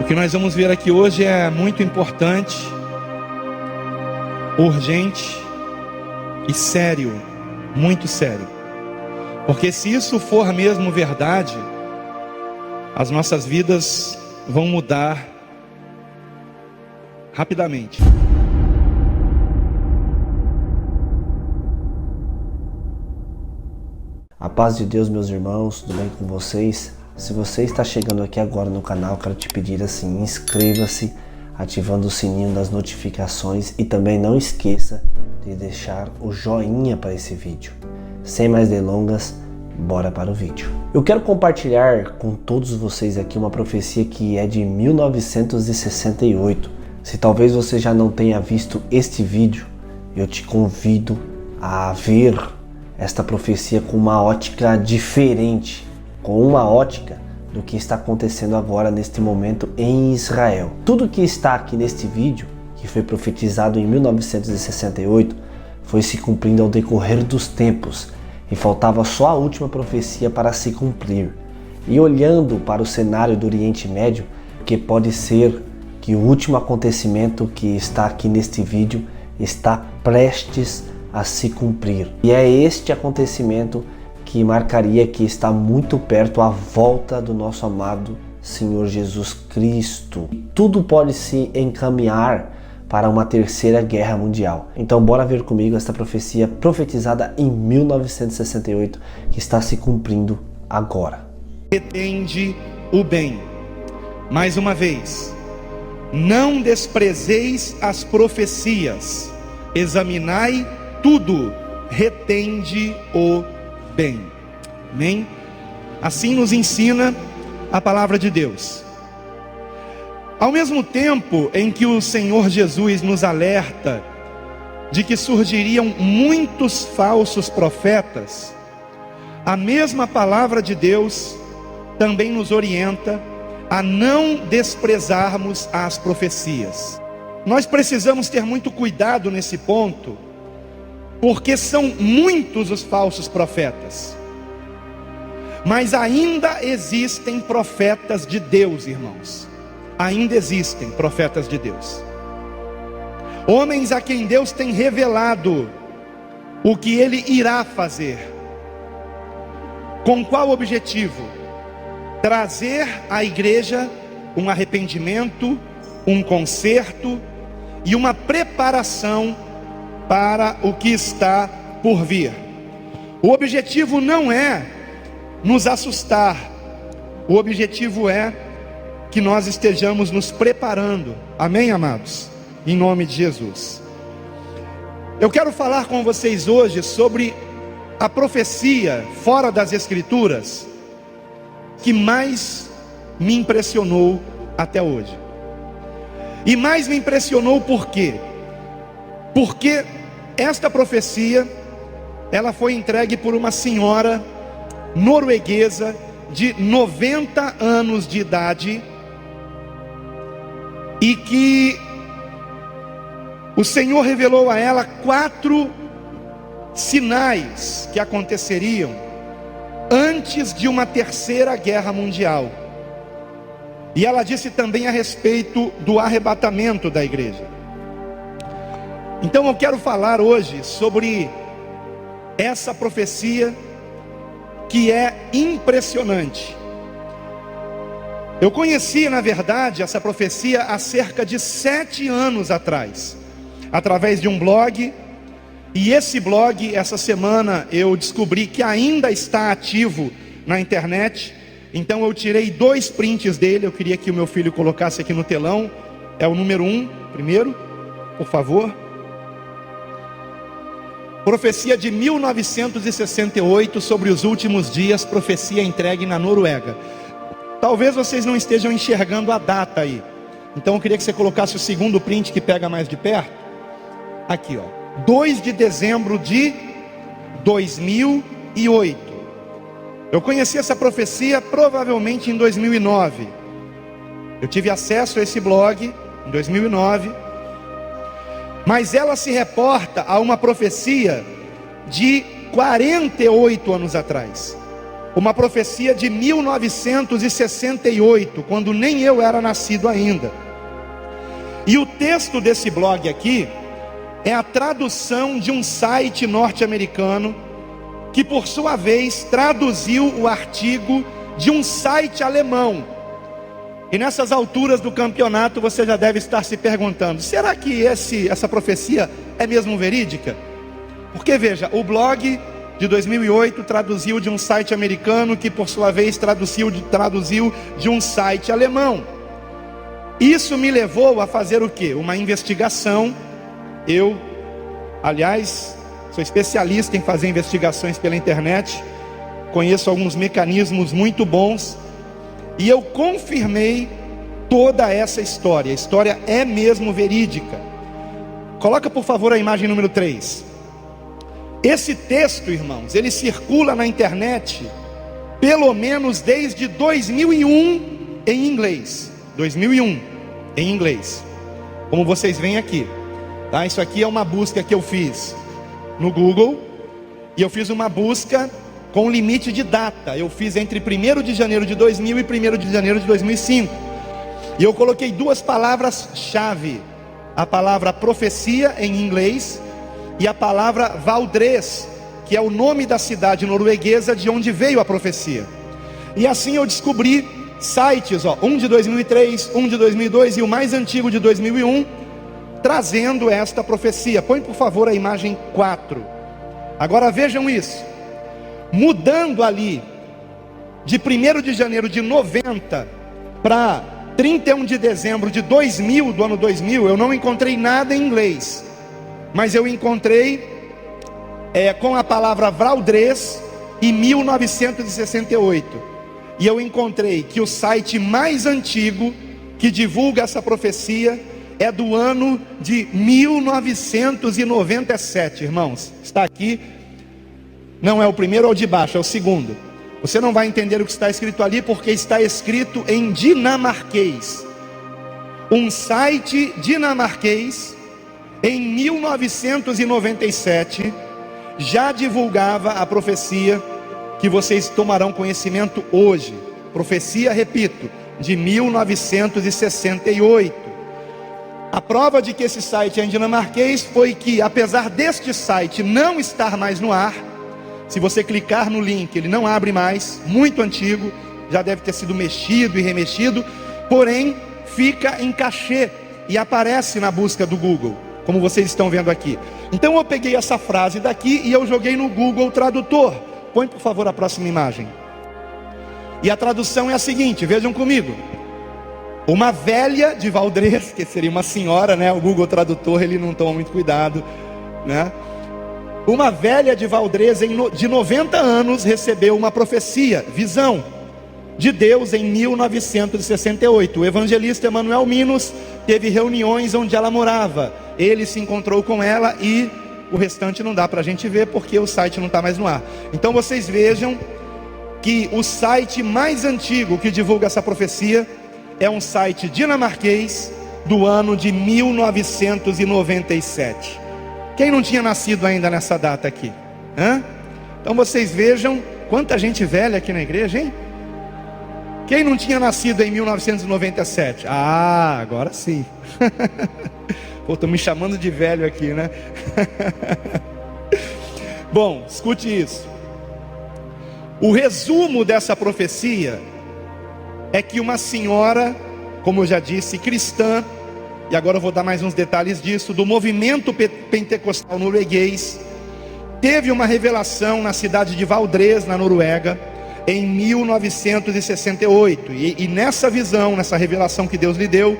O que nós vamos ver aqui hoje é muito importante, urgente e sério, muito sério. Porque se isso for mesmo verdade, as nossas vidas vão mudar rapidamente. A paz de Deus, meus irmãos, tudo bem com vocês? Se você está chegando aqui agora no canal, quero te pedir assim, inscreva-se, ativando o sininho das notificações e também não esqueça de deixar o joinha para esse vídeo. Sem mais delongas, bora para o vídeo. Eu quero compartilhar com todos vocês aqui uma profecia que é de 1968. Se talvez você já não tenha visto este vídeo, eu te convido a ver esta profecia com uma ótica diferente, com uma ótica do que está acontecendo agora neste momento em Israel. Tudo que está aqui neste vídeo, que foi profetizado em 1968, foi se cumprindo ao decorrer dos tempos e faltava só a última profecia para se cumprir. E olhando para o cenário do Oriente Médio, que pode ser que o último acontecimento que está aqui neste vídeo está prestes a se cumprir. E é este acontecimento que marcaria que está muito perto a volta do nosso amado Senhor Jesus Cristo. Tudo pode se encaminhar para uma terceira guerra mundial. Então bora ver comigo esta profecia profetizada em 1968 que está se cumprindo agora. Retende o bem. Mais uma vez, não desprezeis as profecias, examinai tudo, retende o bem. Amém? Assim nos ensina a palavra de Deus. Ao mesmo tempo em que o Senhor Jesus nos alerta de que surgiriam muitos falsos profetas, a mesma palavra de Deus também nos orienta a não desprezarmos as profecias. Nós precisamos ter muito cuidado nesse ponto, porque são muitos os falsos profetas, mas ainda existem profetas de Deus, irmãos. Ainda existem profetas de Deus, homens a quem Deus tem revelado o que Ele irá fazer. Com qual objetivo? Trazer à igreja um arrependimento, um conserto e uma preparação para o que está por vir. O objetivo não é nos assustar, o objetivo é que nós estejamos nos preparando. Amém, amados? Em nome de Jesus. Eu quero falar com vocês hoje sobre a profecia fora das Escrituras que mais me impressionou até hoje. E mais me impressionou por quê? Porque esta profecia, ela foi entregue por uma senhora norueguesa de 90 anos de idade, e que o Senhor revelou a ela 4 sinais que aconteceriam antes de uma terceira guerra mundial. E ela disse também a respeito do arrebatamento da igreja. Então eu quero falar hoje sobre essa profecia que é impressionante. Eu conheci, na verdade, essa profecia há cerca de 7 anos atrás, através de um blog. E esse blog, essa semana, eu descobri que ainda está ativo na internet. Então eu tirei 2 prints dele. Eu queria que o meu filho colocasse aqui no telão. É o número 1, primeiro, por favor. Profecia de 1968 sobre os últimos dias, profecia entregue na Noruega. Talvez vocês não estejam enxergando a data aí. Então eu queria que você colocasse o segundo print que pega mais de perto. Aqui, ó. 2 de dezembro de 2008. Eu conheci essa profecia provavelmente em 2009. Eu tive acesso a esse blog em 2009. Mas ela se reporta a uma profecia de 48 anos atrás. uma profecia de 1968, quando nem eu era nascido ainda. E o texto desse blog aqui é a tradução de um site norte-americano, que por sua vez traduziu o artigo de um site alemão. E nessas alturas do campeonato você já deve estar se perguntando: será que essa profecia é mesmo verídica? Porque veja, o blog de 2008 traduziu de um site americano, que por sua vez traduziu de um site alemão. Isso me levou a fazer o quê? Uma investigação. Eu, aliás, sou especialista em fazer investigações pela internet, conheço alguns mecanismos muito bons, e eu confirmei toda essa história. A história é mesmo verídica. Coloca por favor a imagem número 3. Esse texto, irmãos, ele circula na internet pelo menos desde 2001 em inglês. 2001 em inglês, como vocês veem aqui, tá? Isso aqui é uma busca que eu fiz no Google, e eu fiz uma busca com limite de data. Eu fiz entre 1º de janeiro de 2000 e 1º de janeiro de 2005, e eu coloquei duas palavras-chave: a palavra profecia em inglês e a palavra Valdres, que é o nome da cidade norueguesa de onde veio a profecia. E assim eu descobri sites, um de 2003, um de 2002 e o mais antigo de 2001, trazendo esta profecia. Põe por favor a imagem 4. Agora vejam isso. Mudando ali de 1º de janeiro de 90 para 31 de dezembro de 2000, do ano 2000, eu não encontrei nada em inglês, mas eu encontrei com a palavra Valdres em 1968. E eu encontrei que o site mais antigo que divulga essa profecia é do ano de 1997, irmãos. Está aqui, não é o primeiro ou de baixo, é o segundo. Você não vai entender o que está escrito ali, porque está escrito em dinamarquês. Um site dinamarquês, em 1997, já divulgava a profecia que vocês tomarão conhecimento hoje. Profecia, repito, de 1968. A prova de que esse site é em dinamarquês foi que, apesar deste site não estar mais no ar, se você clicar no link, ele não abre mais, muito antigo, já deve ter sido mexido e remexido, porém fica em cachê e aparece na busca do Google, como vocês estão vendo aqui. Então eu peguei essa frase daqui e eu joguei no Google Tradutor. Põe por favor a próxima imagem. E a tradução é a seguinte, vejam comigo: uma velha de Valdres, que seria uma senhora, né? O Google Tradutor, ele não toma muito cuidado, né? Uma velha de Valdres de 90 anos recebeu uma profecia, visão de Deus em 1968. O evangelista Emanuel Minos teve reuniões onde ela morava. Ele se encontrou com ela e o restante não dá para a gente ver porque o site não está mais no ar. Então vocês vejam que o site mais antigo que divulga essa profecia é um site dinamarquês do ano de 1997. Quem não tinha nascido ainda nessa data aqui? Então vocês vejam quanta gente velha aqui na igreja, hein? Quem não tinha nascido em 1997? Ah, agora sim. Pô, estou me chamando de velho aqui, né? Bom, escute isso. O resumo dessa profecia é que uma senhora, como eu já disse, cristã, e agora eu vou dar mais uns detalhes disso, do movimento pentecostal norueguês, teve uma revelação na cidade de Valdres, na Noruega, em 1968. E nessa visão, nessa revelação que Deus lhe deu,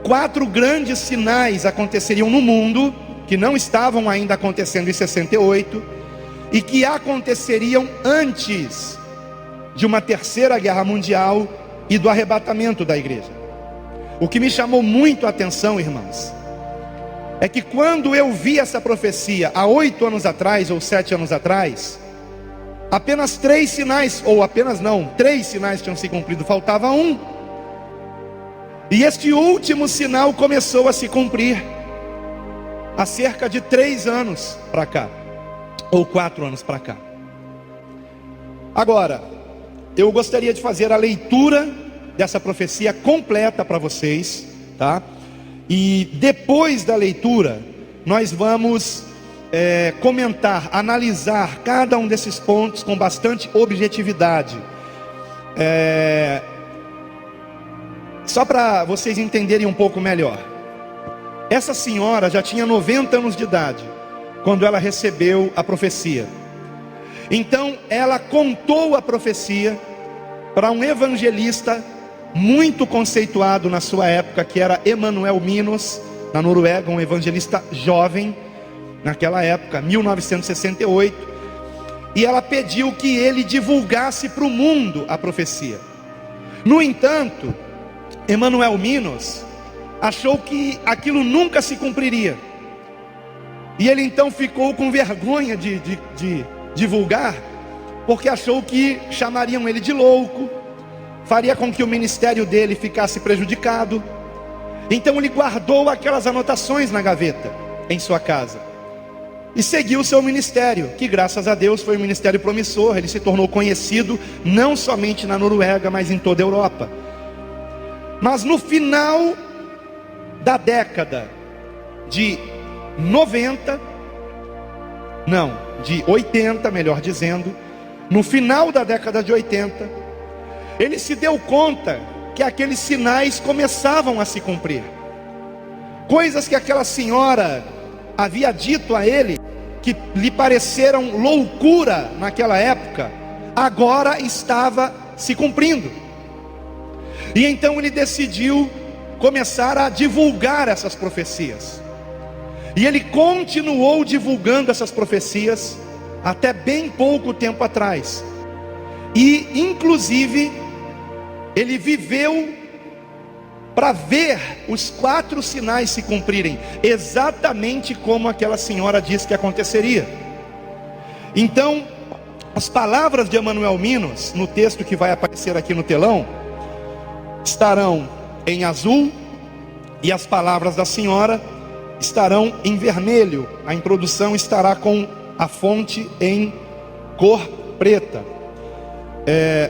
4 grandes sinais aconteceriam no mundo, que não estavam ainda acontecendo em 68, e que aconteceriam antes de uma terceira guerra mundial e do arrebatamento da igreja. O que me chamou muito a atenção, irmãos, é que quando eu vi essa profecia há 8 anos atrás ou 7 anos atrás, apenas 3 sinais, ou apenas não, 3 sinais tinham se cumprido, faltava um. E este último sinal começou a se cumprir há cerca de 3 anos para cá, ou 4 anos para cá. Agora, eu gostaria de fazer a leitura dessa profecia completa para vocês, tá? E depois da leitura, nós vamos comentar, analisar cada um desses pontos com bastante objetividade. Só para vocês entenderem um pouco melhor. Essa senhora já tinha 90 anos de idade quando ela recebeu a profecia. Então ela contou a profecia para um evangelista muito conceituado na sua época, que era Emanuel Minos, na Noruega, um evangelista jovem naquela época, 1968. E ela pediu que ele divulgasse para o mundo a profecia. No entanto, Emanuel Minos achou que aquilo nunca se cumpriria, e ele então ficou com vergonha de divulgar, porque achou que chamariam ele de louco, faria com que o ministério dele ficasse prejudicado. Então ele guardou aquelas anotações na gaveta em sua casa e seguiu o seu ministério, que graças a Deus foi um ministério promissor. Ele se tornou conhecido não somente na Noruega, mas em toda a Europa. Mas no final da década de 80, melhor dizendo, no final da década de 80, ele se deu conta que aqueles sinais começavam a se cumprir. Coisas que aquela senhora havia dito a ele, que lhe pareceram loucura naquela época, agora estava se cumprindo. E então ele decidiu começar a divulgar essas profecias. E ele continuou divulgando essas profecias até bem pouco tempo atrás. E inclusive ele viveu para ver os 4 sinais se cumprirem, exatamente como aquela senhora disse que aconteceria. Então, as palavras de Emanuel Minos, no texto que vai aparecer aqui no telão, estarão em azul, e as palavras da senhora estarão em vermelho. A introdução estará com a fonte em cor preta.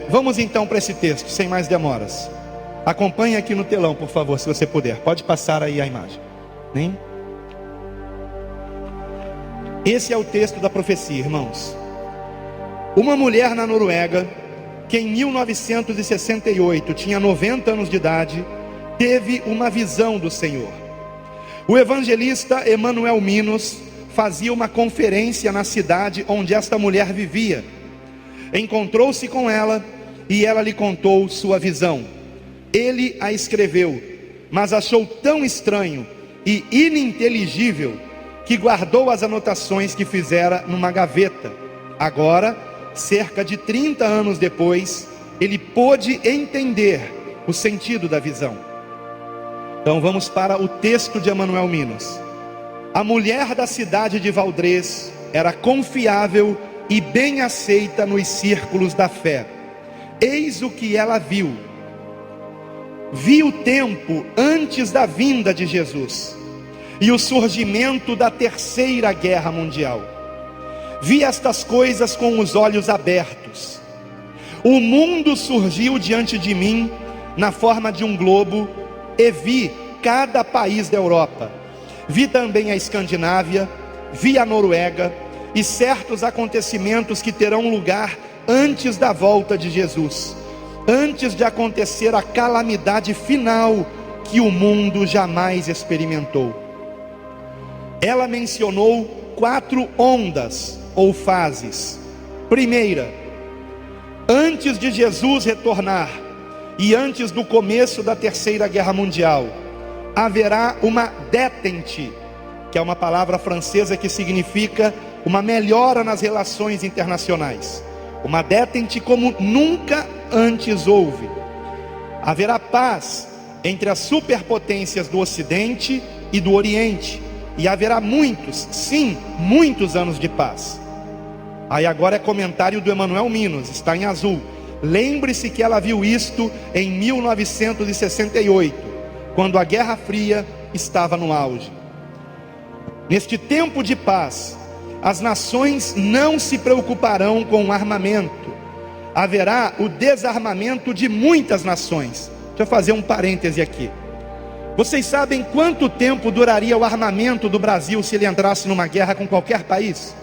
Vamos então para esse texto, sem mais demoras. Acompanhe aqui no telão, por favor, se você puder. Pode passar aí a imagem. Esse é o texto da profecia, irmãos. Uma mulher na Noruega, que em 1968 tinha 90 anos de idade, teve uma visão do Senhor. O evangelista Emanuel Minos fazia uma conferência na cidade onde esta mulher vivia. Encontrou-se com ela e ela lhe contou sua visão. Ele a escreveu, mas achou tão estranho e ininteligível que guardou as anotações que fizera numa gaveta. Agora, cerca de 30 anos depois, ele pôde entender o sentido da visão. Então vamos para o texto de Emanuel Minos. A mulher da cidade de Valdrez era confiável e bem aceita nos círculos da fé. Eis o que ela viu. Viu o tempo antes da vinda de Jesus e o surgimento da Terceira Guerra Mundial. Vi estas coisas com os olhos abertos. O mundo surgiu diante de mim na forma de um globo, e vi cada país da Europa. Vi também a Escandinávia, vi a Noruega e certos acontecimentos que terão lugar antes da volta de Jesus, antes de acontecer a calamidade final que o mundo jamais experimentou. Ela mencionou 4 ondas ou fases. Primeira, antes de Jesus retornar e antes do começo da Terceira Guerra Mundial, haverá uma détente, que é uma palavra francesa que significa uma melhora nas relações internacionais. Uma détente como nunca antes houve. Haverá paz entre as superpotências do Ocidente e do Oriente, e haverá muitos, sim, muitos anos de paz. Aí agora é comentário do Emanuel Minos, está em azul. Lembre-se que ela viu isto em 1968, quando a Guerra Fria estava no auge. Neste tempo de paz, as nações não se preocuparão com o armamento, haverá o desarmamento de muitas nações. Deixa eu fazer um parêntese aqui. Vocês sabem quanto tempo duraria o armamento do Brasil se ele entrasse numa guerra com qualquer país?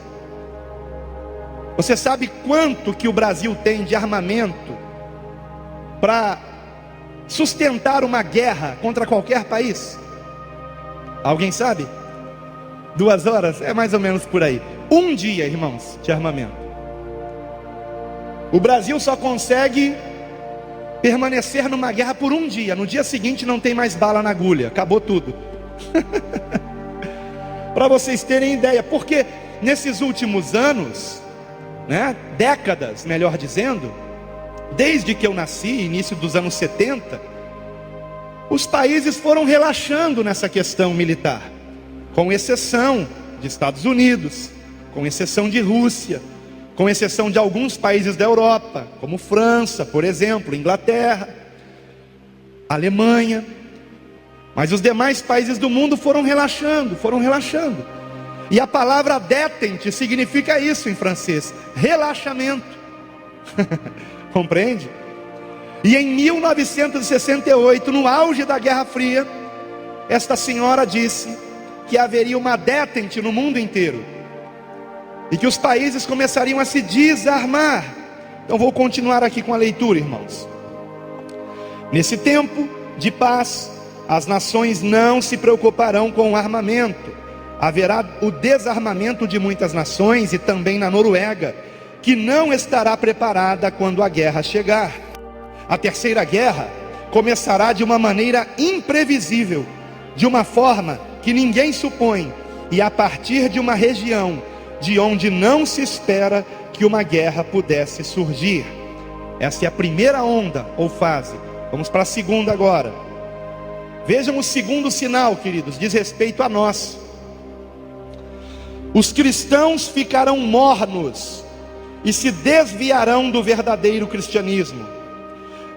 Você sabe quanto que o Brasil tem de armamento para sustentar uma guerra contra qualquer país? Alguém sabe? 2 horas? É mais ou menos por aí. 1 dia, irmãos, de armamento. O Brasil só consegue permanecer numa guerra por 1 dia. No dia seguinte não tem mais bala na agulha. Acabou tudo. Para vocês terem ideia. Porque nesses últimos anos, décadas, melhor dizendo, desde que eu nasci, início dos anos 70, os países foram relaxando nessa questão militar, com exceção de Estados Unidos, com exceção de Rússia, com exceção de alguns países da Europa, como França, por exemplo, Inglaterra, Alemanha. Mas os demais países do mundo foram relaxando. E a palavra détente significa isso em francês: relaxamento. Compreende? E em 1968, no auge da Guerra Fria, esta senhora disse que haveria uma détente no mundo inteiro, e que os países começariam a se desarmar. Então vou continuar aqui com a leitura, irmãos. Nesse tempo de paz, as nações não se preocuparão com o armamento. Haverá o desarmamento de muitas nações, e também na Noruega, que não estará preparada quando a guerra chegar. A terceira guerra começará de uma maneira imprevisível, de uma forma que ninguém supõe, e a partir de uma região de onde não se espera que uma guerra pudesse surgir. Essa é a primeira onda ou fase. Vamos para a segunda agora. Vejam o segundo sinal, queridos, diz respeito a nós. Os cristãos ficarão mornos e se desviarão do verdadeiro cristianismo.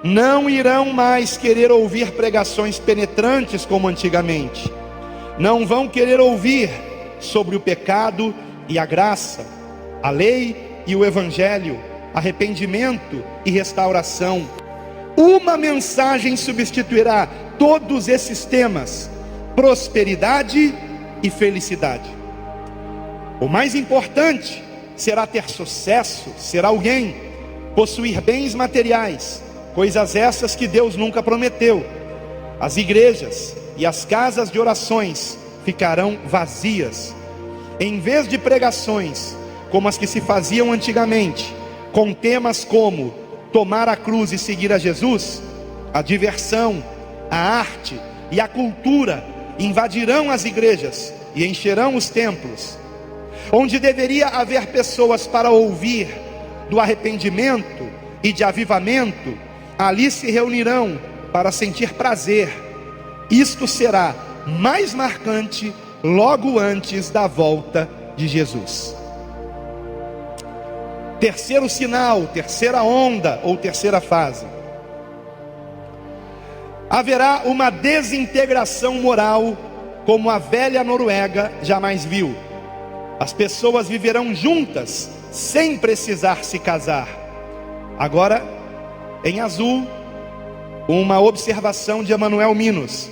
Não irão mais querer ouvir pregações penetrantes como antigamente. Não vão querer ouvir sobre o pecado e a graça, a lei e o evangelho, arrependimento e restauração. Uma mensagem substituirá todos esses temas: prosperidade e felicidade. O mais importante será ter sucesso, ser alguém, possuir bens materiais, coisas essas que Deus nunca prometeu. As igrejas e as casas de orações ficarão vazias. Em vez de pregações como as que se faziam antigamente, com temas como tomar a cruz e seguir a Jesus, a diversão, a arte e a cultura invadirão as igrejas e encherão os templos. Onde deveria haver pessoas para ouvir do arrependimento e de avivamento, ali se reunirão para sentir prazer. Isto será mais marcante logo antes da volta de Jesus. Terceiro sinal, terceira onda ou terceira fase. Haverá uma desintegração moral como a velha Noruega jamais viu. As pessoas viverão juntas sem precisar se casar. Agora, em azul, uma observação de Emanuel Minos.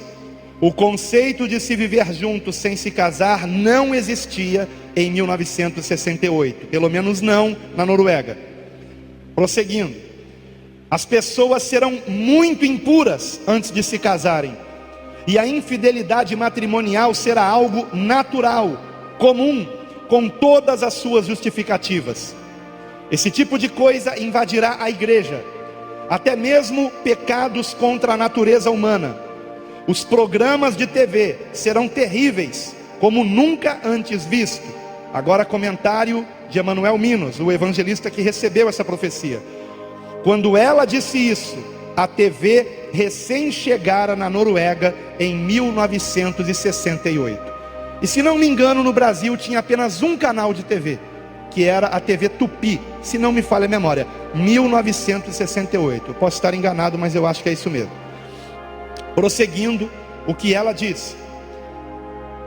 O conceito de se viver juntos sem se casar não existia em 1968, pelo menos não na Noruega. Prosseguindo, as pessoas serão muito impuras antes de se casarem, e a infidelidade matrimonial será algo natural, comum, com todas as suas justificativas. Esse tipo de coisa invadirá a igreja, até mesmo pecados contra a natureza humana. Os programas de TV serão terríveis, como nunca antes visto. Agora comentário de Emanuel Minos, o evangelista que recebeu essa profecia. Quando ela disse isso, a TV recém chegara na Noruega em 1968. E se não me engano, no Brasil tinha apenas um canal de TV, que era a TV Tupi, se não me falha a memória, 1968. Eu posso estar enganado, mas eu acho que é isso mesmo. Prosseguindo, o que ela disse: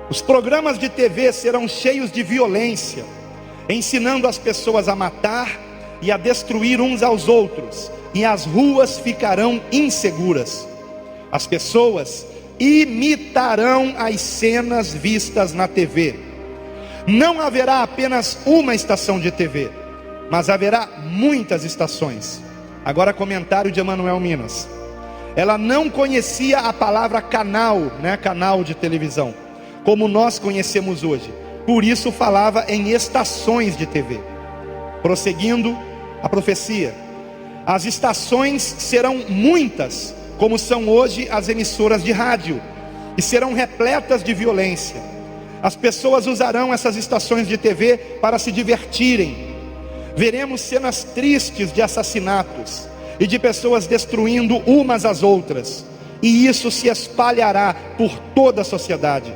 os programas de TV serão cheios de violência, ensinando as pessoas a matar, e a destruir uns aos outros, e as ruas ficarão inseguras. As pessoas imitarão as cenas vistas na TV. Não haverá apenas uma estação de TV, mas haverá muitas estações. Agora, comentário de Emanuel Minas. Ela não conhecia a palavra canal, né? Canal de televisão, como nós conhecemos hoje. Por isso falava em estações de TV. Prosseguindo a profecia: as estações serão muitas, como são hoje as emissoras de rádio, e serão repletas de violência. As pessoas usarão essas estações de TV para se divertirem. Veremos cenas tristes de assassinatos e de pessoas destruindo umas às outras, e isso se espalhará por toda a sociedade.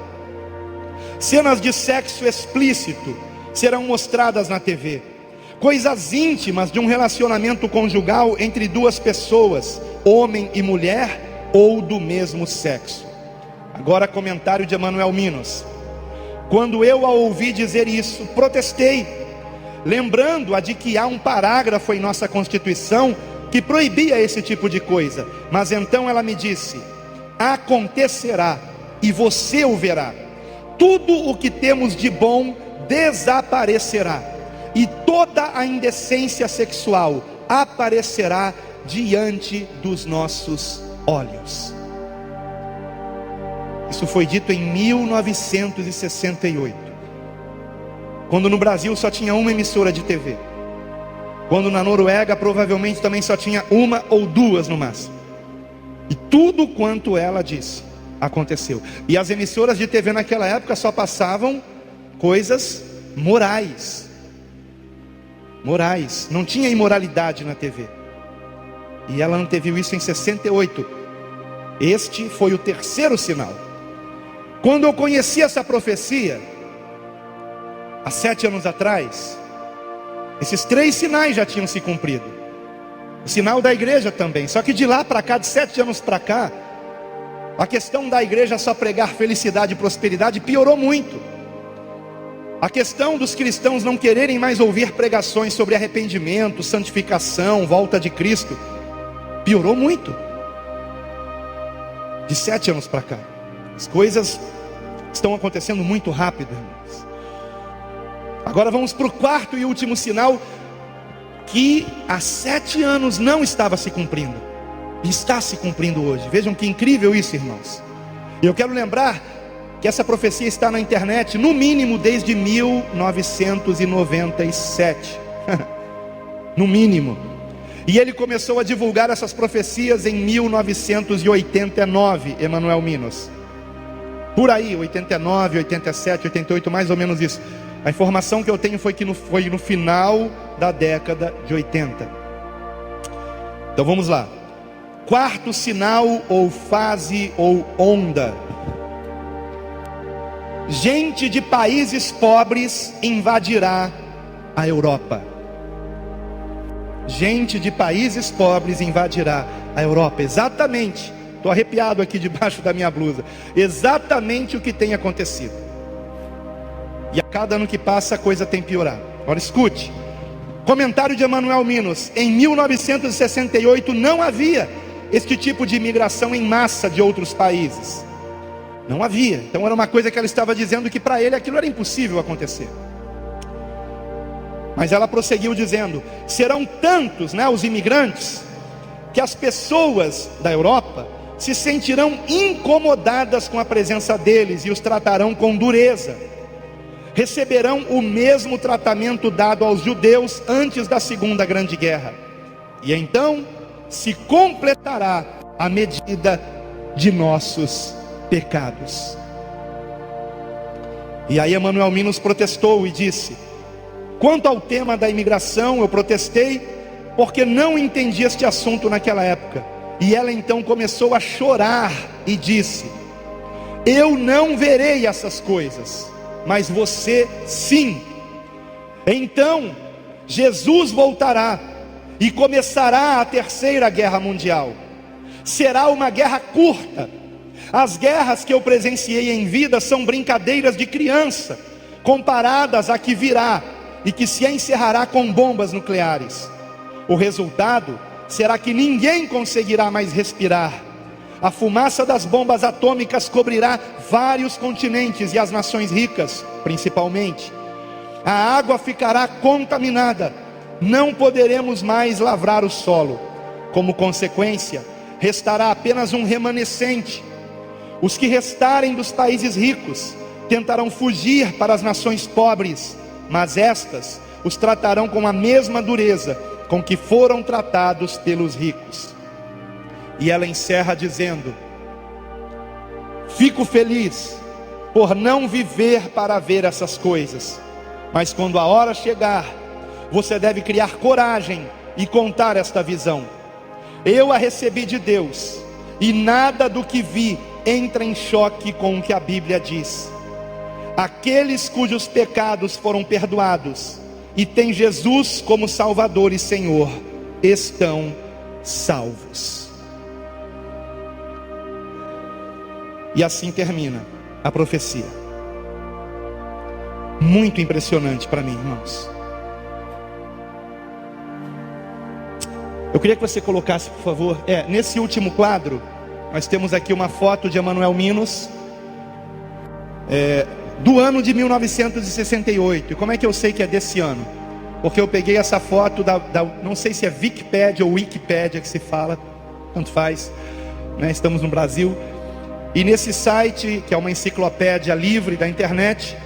Cenas de sexo explícito serão mostradas na TV. Coisas íntimas de um relacionamento conjugal entre duas pessoas, homem e mulher, ou do mesmo sexo. Agora, comentário de Emanuel Minos. Quando eu a ouvi dizer isso, protestei, lembrando-a de que há um parágrafo em nossa Constituição que proibia esse tipo de coisa. Mas então ela me disse: acontecerá, e você o verá. Tudo o que temos de bom desaparecerá, e toda a indecência sexual aparecerá diante dos nossos olhos. Isso foi dito em 1968, quando no Brasil só tinha uma emissora de TV, quando na Noruega provavelmente também só tinha uma ou duas no máximo. E tudo quanto ela disse aconteceu. E as emissoras de TV naquela época só passavam coisas morais. Morais, não tinha imoralidade na TV. E ela anteviu isso em 68. Este foi o terceiro sinal. Quando eu conheci essa profecia, há 7 anos atrás, esses 3 sinais já tinham se cumprido. O sinal da igreja também. Só que de lá para cá, de 7 anos para cá, a questão da igreja só pregar felicidade e prosperidade piorou muito. A questão dos cristãos não quererem mais ouvir pregações sobre arrependimento, santificação, volta de Cristo, piorou muito. De 7 anos para cá, as coisas estão acontecendo muito rápido, irmãos. Agora vamos para o quarto e último sinal, que há 7 anos não estava se cumprindo, e está se cumprindo hoje. Vejam que incrível isso, irmãos. E eu quero lembrar que essa profecia está na internet, no mínimo desde 1997. No mínimo. E ele começou a divulgar essas profecias em 1989, Emanuel Minos. Por aí, 89, 87, 88, mais ou menos isso. A informação que eu tenho foi que foi no final da década de 80. Então vamos lá. Quarto sinal, ou fase, ou onda. Gente de países pobres invadirá a Europa. Gente de países pobres invadirá a Europa. Exatamente, estou arrepiado aqui debaixo da minha blusa. Exatamente o que tem acontecido. E a cada ano que passa a coisa tem piorado. Agora escute. Comentário de Emanuel Minos. Em 1968 não havia este tipo de imigração em massa de outros países. Não havia. Então era uma coisa que ela estava dizendo que para ele aquilo era impossível acontecer. Mas ela prosseguiu dizendo: serão tantos, os imigrantes, que as pessoas da Europa se sentirão incomodadas com a presença deles e os tratarão com dureza. Receberão o mesmo tratamento dado aos judeus antes da Segunda Grande Guerra. E então se completará a medida de nossos pecados. E aí Emanuel Minos protestou e disse: quanto ao tema da imigração, eu protestei porque não entendi este assunto naquela época. E ela então começou a chorar e disse: eu não verei essas coisas, mas você sim. Então Jesus voltará e começará a Terceira Guerra Mundial. Será uma guerra curta. As guerras que eu presenciei em vida são brincadeiras de criança, comparadas à que virá e que se encerrará com bombas nucleares. O resultado será que ninguém conseguirá mais respirar. A fumaça das bombas atômicas cobrirá vários continentes e as nações ricas, principalmente. A água ficará contaminada. Não poderemos mais lavrar o solo. Como consequência, restará apenas um remanescente. Os que restarem dos países ricos tentarão fugir para as nações pobres, mas estas os tratarão com a mesma dureza com que foram tratados pelos ricos. E ela encerra dizendo: fico feliz por não viver para ver essas coisas, mas quando a hora chegar, você deve criar coragem e contar esta visão. Eu a recebi de Deus, e nada do que vi entra em choque com o que a Bíblia diz. Aqueles cujos pecados foram perdoados e têm Jesus como Salvador e Senhor, estão salvos. E assim termina a profecia. Muito impressionante para mim, irmãos. Eu queria que você colocasse, por favor, nesse último quadro, nós temos aqui uma foto de Emanuel Minos, do ano de 1968. E como é que eu sei que é desse ano? Porque eu peguei essa foto não sei se é Wikipedia ou Wikipédia que se fala, tanto faz, né? Estamos no Brasil. E nesse site, que é uma enciclopédia livre da internet,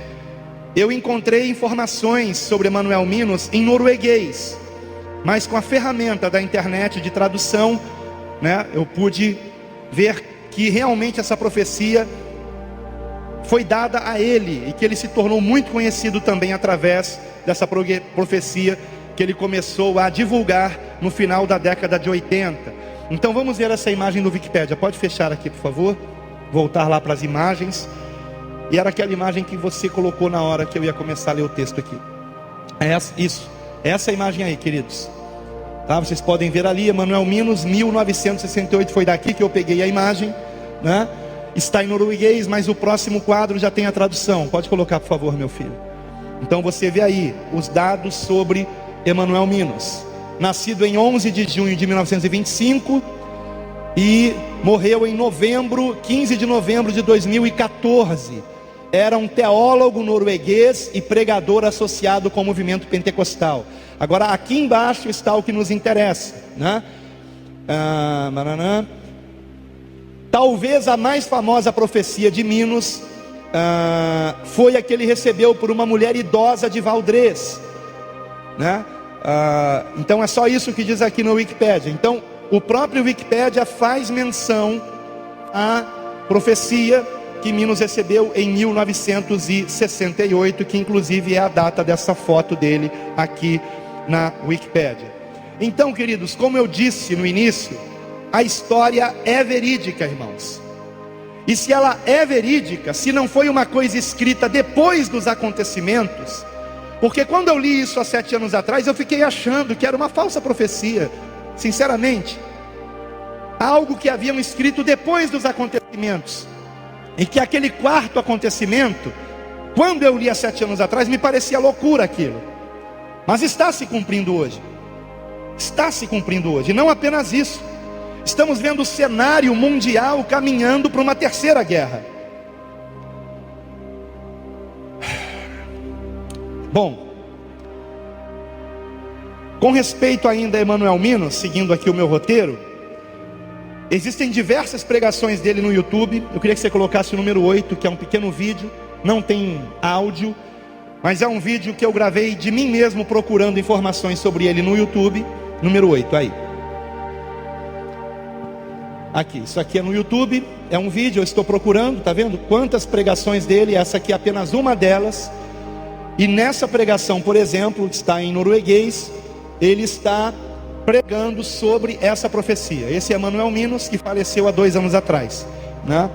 eu encontrei informações sobre Emanuel Minos em norueguês, mas com a ferramenta da internet de tradução, né, eu pude ver que realmente essa profecia foi dada a ele, e que ele se tornou muito conhecido também através dessa profecia que ele começou a divulgar no final da década de 80. Então vamos ver essa imagem do Wikipédia. Pode fechar aqui, por favor. Voltar lá para as imagens. E era aquela imagem que você colocou na hora que eu ia começar a ler o texto aqui. Essa imagem aí, queridos, tá? Vocês podem ver ali, Emanuel Minos, 1968, foi daqui que eu peguei a imagem, né? Está em norueguês, mas o próximo quadro já tem a tradução. Pode colocar, por favor, meu filho. Então você vê aí os dados sobre Emanuel Minos. Nascido em 11 de junho de 1925 e morreu em 15 de novembro de 2014. Era um teólogo norueguês e pregador associado com o movimento pentecostal. Agora aqui embaixo está o que nos interessa, né? Talvez a mais famosa profecia de Minos foi a que ele recebeu por uma mulher idosa de Valdrez, né? Então é só isso que diz aqui no Wikipédia. Então o próprio Wikipédia faz menção à profecia que Minos recebeu em 1968, que inclusive é a data dessa foto dele aqui na Wikipédia. Então, queridos, como eu disse no início, a história é verídica, irmãos. E se ela é verídica, se não foi uma coisa escrita depois dos acontecimentos, porque quando eu li isso há 7 anos atrás, eu fiquei achando que era uma falsa profecia, sinceramente. Algo que haviam escrito depois dos acontecimentos. E que aquele quarto acontecimento, quando eu li há 7 anos atrás, me parecia loucura aquilo. Mas está se cumprindo hoje. Está se cumprindo hoje. E não apenas isso. Estamos vendo o cenário mundial caminhando para uma terceira guerra. Bom, com respeito ainda a Emanuel Minos, seguindo aqui o meu roteiro, existem diversas pregações dele no YouTube. Eu queria que você colocasse o número 8, que é um pequeno vídeo, não tem áudio, mas é um vídeo que eu gravei de mim mesmo procurando informações sobre ele no YouTube. Número 8, aí. Aqui, isso aqui é no YouTube, é um vídeo, eu estou procurando, tá vendo? Quantas pregações dele, essa aqui é apenas uma delas. E nessa pregação, por exemplo, que está em norueguês, ele está pregando sobre essa profecia. Esse é Emanuel Minos, que faleceu há 2 anos atrás, né?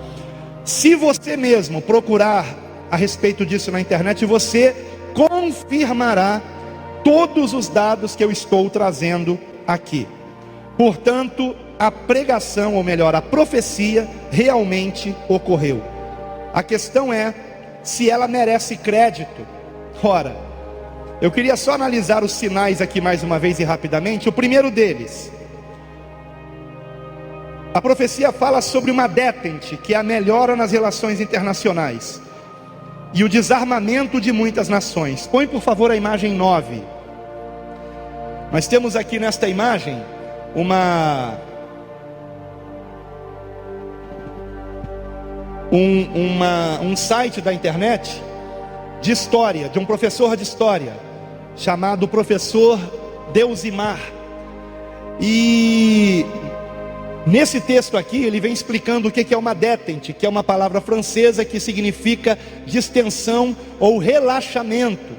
Se você mesmo procurar a respeito disso na internet, você confirmará todos os dados que eu estou trazendo aqui. Portanto, a pregação, ou melhor, a profecia realmente ocorreu. A questão é se ela merece crédito. Ora, Eu queria só analisar os sinais aqui mais uma vez e rapidamente. O primeiro deles, a profecia fala sobre uma detente, que é a melhora nas relações internacionais e o desarmamento de muitas nações. Põe por favor a imagem 9. Nós temos aqui nesta imagem um site da internet de história, de um professor de história, chamado professor Deusimar. E nesse texto aqui, ele vem explicando o que é uma detente, que é uma palavra francesa que significa distensão ou relaxamento.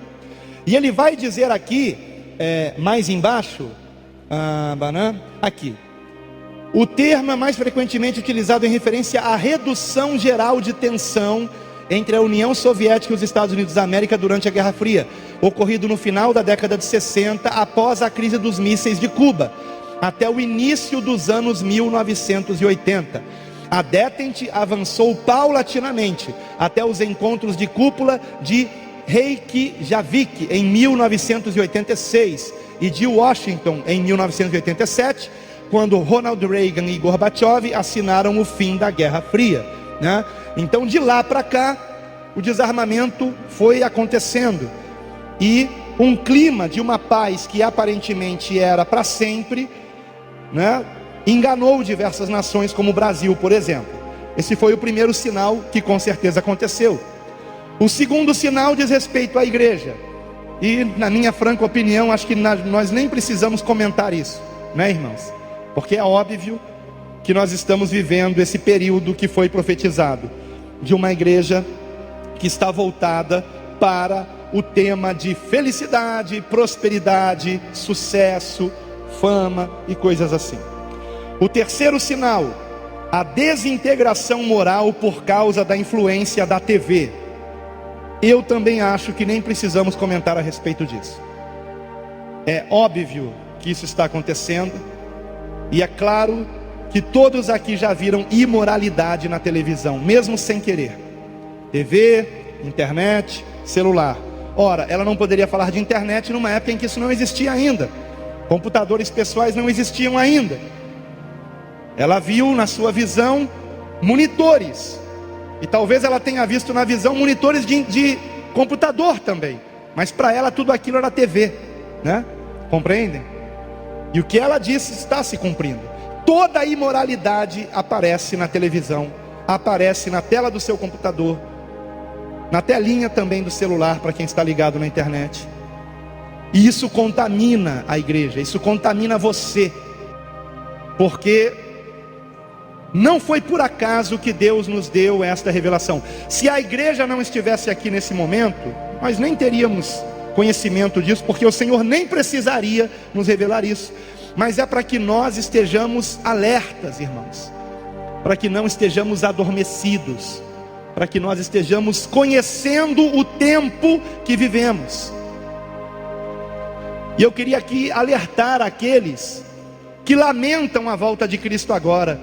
E ele vai dizer aqui, mais embaixo, aqui, o termo é mais frequentemente utilizado em referência à redução geral de tensão entre a União Soviética e os Estados Unidos da América durante a Guerra Fria, ocorrido no final da década de 60, após a crise dos mísseis de Cuba, até o início dos anos 1980. A detente avançou paulatinamente até os encontros de cúpula de Reykjavik em 1986 e de Washington em 1987, quando Ronald Reagan e Gorbachev assinaram o fim da Guerra Fria, né? Então de lá para cá o desarmamento foi acontecendo e um clima de uma paz que aparentemente era para sempre, né, enganou diversas nações, como o Brasil, por exemplo. Esse foi o primeiro sinal que com certeza aconteceu. O segundo sinal diz respeito à igreja, e na minha franca opinião, acho que nós nem precisamos comentar isso, né, irmãos? Porque é óbvio que nós estamos vivendo esse período que foi profetizado, de uma igreja que está voltada para o tema de felicidade, prosperidade, sucesso, fama e coisas assim. O terceiro sinal, a desintegração moral por causa da influência da TV. Eu também acho que nem precisamos comentar a respeito disso. É óbvio que isso está acontecendo, e é claro que todos aqui já viram imoralidade na televisão, mesmo sem querer. TV, internet, celular. Ora, ela não poderia falar de internet numa época em que isso não existia ainda. Computadores pessoais não existiam ainda. Ela viu na sua visão monitores, e talvez ela tenha visto na visão monitores de computador também, mas para ela tudo aquilo era TV, né? Compreendem? E o que ela disse está se cumprindo. Toda a imoralidade aparece na televisão, aparece na tela do seu computador, na telinha também do celular para quem está ligado na internet. E isso contamina a igreja, isso contamina você, porque não foi por acaso que Deus nos deu esta revelação. Se a igreja não estivesse aqui nesse momento, nós nem teríamos conhecimento disso, porque o Senhor nem precisaria nos revelar isso. Mas é para que nós estejamos alertas, irmãos, para que não estejamos adormecidos, para que nós estejamos conhecendo o tempo que vivemos. E eu queria aqui alertar aqueles que lamentam a volta de Cristo agora.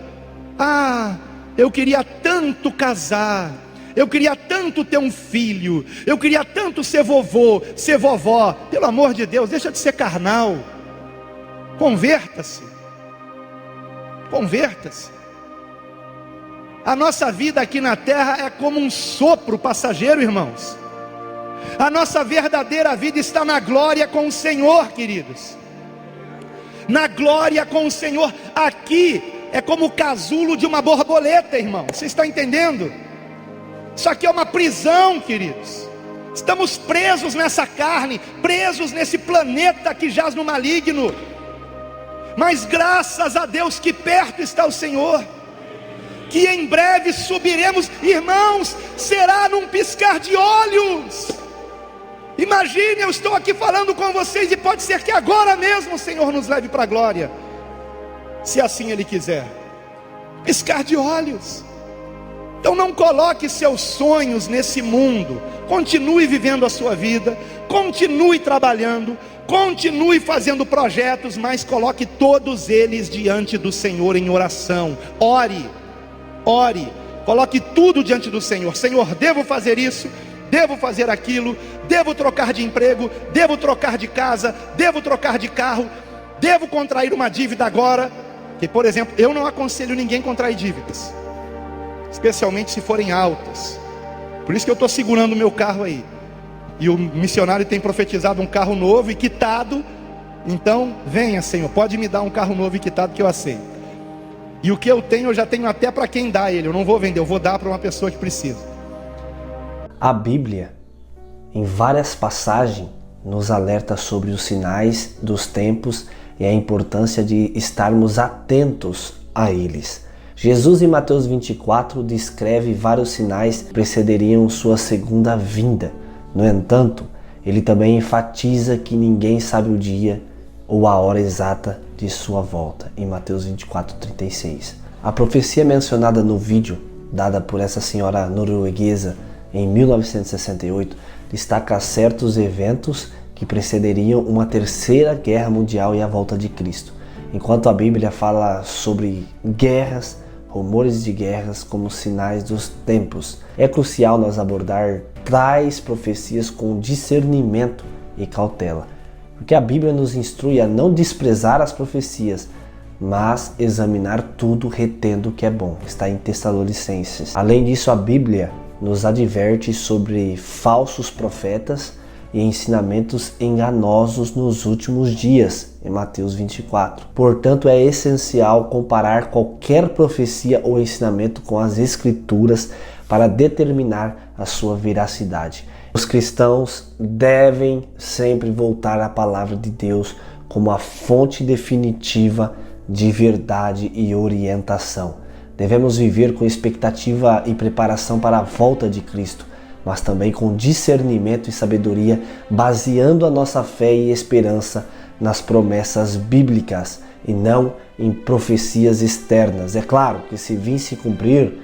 Eu queria tanto casar, eu queria tanto ter um filho, eu queria tanto ser vovô, ser vovó. Pelo amor de Deus, deixa de ser carnal. Converta-se. Converta-se. A nossa vida aqui na terra é como um sopro passageiro, irmãos. A nossa verdadeira vida está na glória com o Senhor, queridos. Na glória com o Senhor. Aqui é como o casulo de uma borboleta, irmão. Você está entendendo? Isso aqui é uma prisão, queridos. Estamos presos nessa carne, presos nesse planeta que jaz no maligno. Mas graças a Deus que perto está o Senhor, que em breve subiremos, irmãos, será num piscar de olhos. Imagine, eu estou aqui falando com vocês e pode ser que agora mesmo o Senhor nos leve para a glória, se assim Ele quiser. Piscar de olhos. Então não coloque seus sonhos nesse mundo. Continue vivendo a sua vida, continue trabalhando, continue fazendo projetos, mas coloque todos eles diante do Senhor em oração. Ore, coloque tudo diante do Senhor. Senhor, devo fazer isso? devo fazer aquilo, devo trocar de emprego, devo trocar de casa, devo trocar de carro, devo contrair uma dívida agora. Que, por exemplo, eu não aconselho ninguém a contrair dívidas, especialmente se forem altas. Por isso que eu estou segurando o meu carro aí. E o missionário tem profetizado um carro novo e quitado. Então, venha, Senhor, pode me dar um carro novo e quitado que eu aceito. E o que eu tenho, eu já tenho até para quem dá ele. Eu não vou vender, eu vou dar para uma pessoa que precisa. A Bíblia, em várias passagens, nos alerta sobre os sinais dos tempos e a importância de estarmos atentos a eles. Jesus, em Mateus 24, descreve vários sinais que precederiam sua segunda vinda. No entanto, ele também enfatiza que ninguém sabe o dia ou a hora exata de sua volta, em Mateus 24:36. A profecia mencionada no vídeo, dada por essa senhora norueguesa em 1968, destaca certos eventos que precederiam uma terceira guerra mundial e a volta de Cristo, enquanto a Bíblia fala sobre guerras, rumores de guerras como sinais dos tempos. É crucial nós abordar tais profecias com discernimento e cautela, porque a Bíblia nos instrui a não desprezar as profecias, mas examinar tudo retendo o que é bom. Está em Tessalonicenses. Além disso, a Bíblia nos adverte sobre falsos profetas e ensinamentos enganosos nos últimos dias, em Mateus 24. Portanto, é essencial comparar qualquer profecia ou ensinamento com as Escrituras para determinar a sua veracidade. Os cristãos devem sempre voltar à palavra de Deus como a fonte definitiva de verdade e orientação. Devemos viver com expectativa e preparação para a volta de Cristo, mas também com discernimento e sabedoria, baseando a nossa fé e esperança nas promessas bíblicas e não em profecias externas. É claro que se vir se cumprir,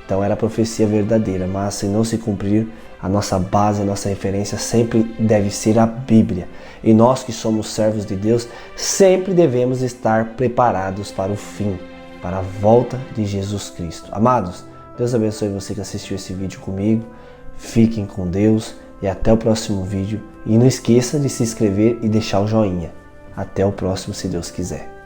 então era profecia verdadeira, mas se não se cumprir, a nossa base, a nossa referência sempre deve ser a Bíblia. E nós que somos servos de Deus, sempre devemos estar preparados para o fim, para a volta de Jesus Cristo. Amados, Deus abençoe você que assistiu esse vídeo comigo. Fiquem com Deus e até o próximo vídeo. E não esqueça de se inscrever e deixar o joinha. Até o próximo, se Deus quiser.